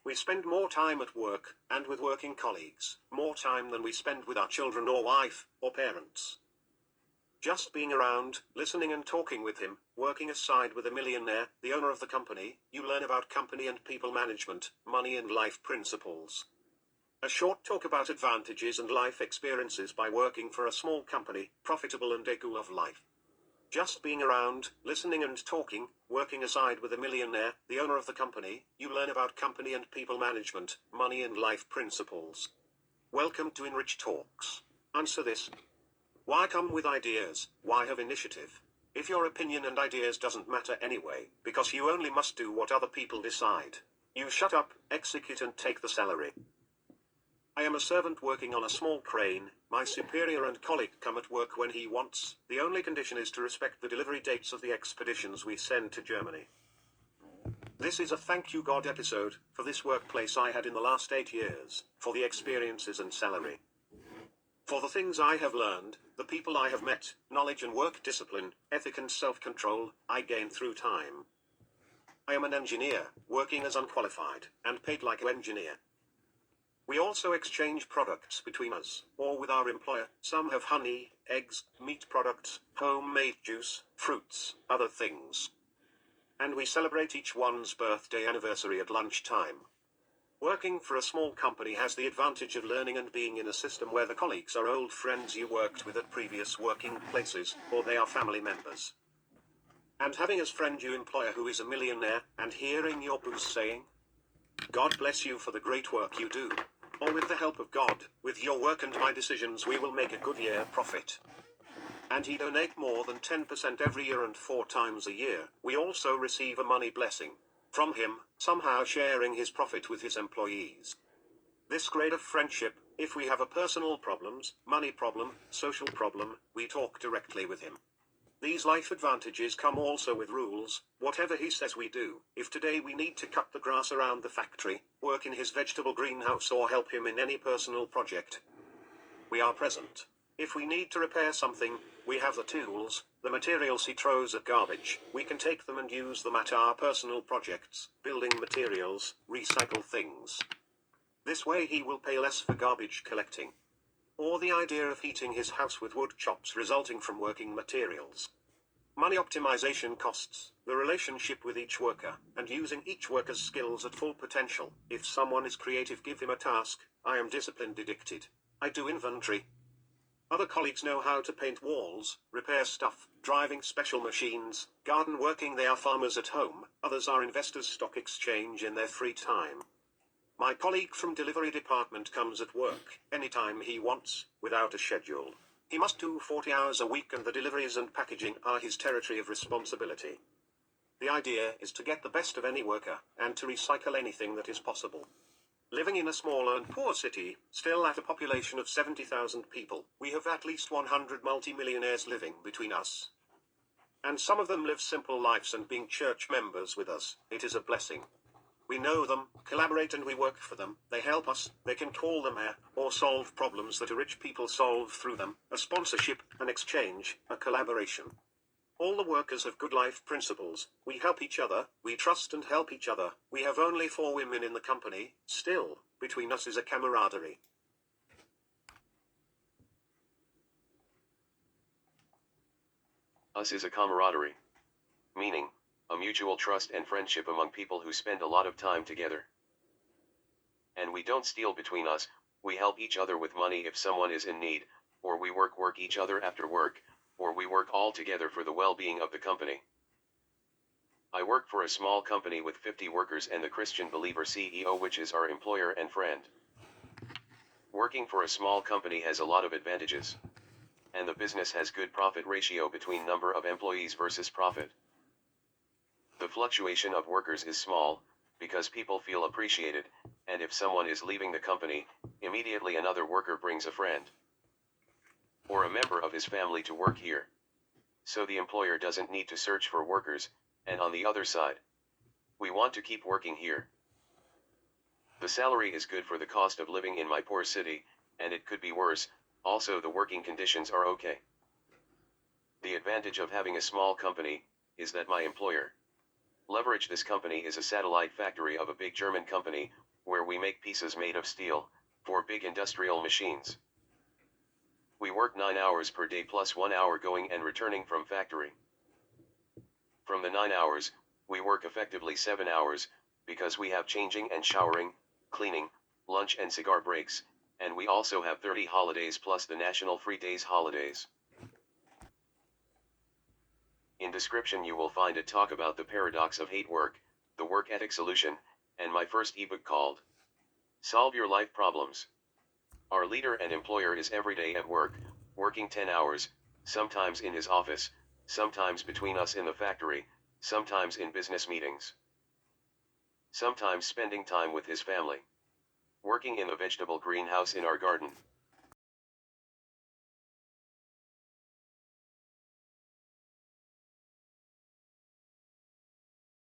We spend more time at work, and with working colleagues, more time than we spend with our children or wife, or parents. Just being around, listening and talking with him, working aside with a millionaire, the owner of the company, you learn about company and people management, money and life principles. A short talk about advantages and life experiences by working for a small company, profitable and a goal of life. Just being around, listening and talking, working aside with a millionaire, the owner of the company, you learn about company and people management, money and life principles. Welcome to Enrich Talks. Answer this. Why come with ideas? Why have initiative? If your opinion and ideas doesn't matter anyway, because you only must do what other people decide. You shut up, execute and take the salary. I am a servant working on a small crane. My superior and colleague come at work when he wants. The only condition is to respect the delivery dates of the expeditions we send to Germany. This is a thank you God episode, for this workplace I had in the last 8 years, for the experiences and salary. For the things I have learned, the people I have met, knowledge and work discipline, ethic and self-control, I gained through time. I am an engineer, working as unqualified, and paid like an engineer. We also exchange products between us, or with our employer. Some have honey, eggs, meat products, homemade juice, fruits, other things. And we celebrate each one's birthday anniversary at lunchtime. Working for a small company has the advantage of learning and being in a system where the colleagues are old friends you worked with at previous working places, or they are family members. And having as friend your employer who is a millionaire, and hearing your boss saying, God bless you for the great work you do. Or with the help of God, with your work and my decisions we will make a good year profit. And he donate more than 10% every year and 4 times a year. We also receive a money blessing from him, somehow sharing his profit with his employees. This grade of friendship, if we have a personal problems, money problem, social problem, we talk directly with him. These life advantages come also with rules. Whatever he says we do. If today we need to cut the grass around the factory, work in his vegetable greenhouse or help him in any personal project, we are present. If we need to repair something, we have the tools, the materials he throws at garbage, we can take them and use them at our personal projects, building materials, recycle things. This way he will pay less for garbage collecting. Or the idea of heating his house with wood chops resulting from working materials. Money optimization costs, the relationship with each worker, and using each worker's skills at full potential. If someone is creative, give him a task. I am disciplined addicted. I do inventory. Other colleagues know how to paint walls, repair stuff, driving special machines, garden working. They are farmers at home, others are investors stock exchange in their free time. My colleague from delivery department comes at work, anytime he wants, without a schedule. He must do 40 hours a week and the deliveries and packaging are his territory of responsibility. The idea is to get the best of any worker, and to recycle anything that is possible. Living in a small and poor city, still at a population of 70,000 people, we have at least 100 multi-millionaires living between us. And some of them live simple lives and being church members with us, it is a blessing. We know them, collaborate and we work for them, they help us, they can call them air, or solve problems that rich people solve through them, a sponsorship, an exchange, a collaboration. All the workers have good life principles. We help each other, we trust and help each other. We have only 4 women in the company, still, between us is a camaraderie. Us is a camaraderie. Meaning, a mutual trust and friendship among people who spend a lot of time together. And we don't steal between us, we help each other with money if someone is in need, or we work each other after work, or we work all together for the well-being of the company. I work for a small company with 50 workers and the Christian believer C.E.O, which is our employer and friend. Working for a small company has a lot of advantages. And the business has good profit ratio between number of employees versus profit. The fluctuation of workers is small, because people feel appreciated, and if someone is leaving the company, immediately another worker brings a friend or a member of his family to work here. So the employer doesn't need to search for workers, and on the other side, we want to keep working here. The salary is good for the cost of living in my poor city, and it could be worse, also the working conditions are okay. The advantage of having a small company is that my employer leverage this company is a satellite factory of a big German company, where we make pieces made of steel, for big industrial machines. We work 9 hours per day plus 1 hour going and returning from factory. From the 9 hours, we work effectively 7 hours, because we have changing and showering, cleaning, lunch and cigar breaks, and we also have 30 holidays plus the national free days holidays. In description you will find a talk about the paradox of hate work, the work ethic solution, and my first ebook called Solve Your Life Problems. Our leader and employer is every day at work, working 10 hours, sometimes in his office, sometimes between us in the factory, sometimes in business meetings. Sometimes spending time with his family. Working in the vegetable greenhouse in our garden,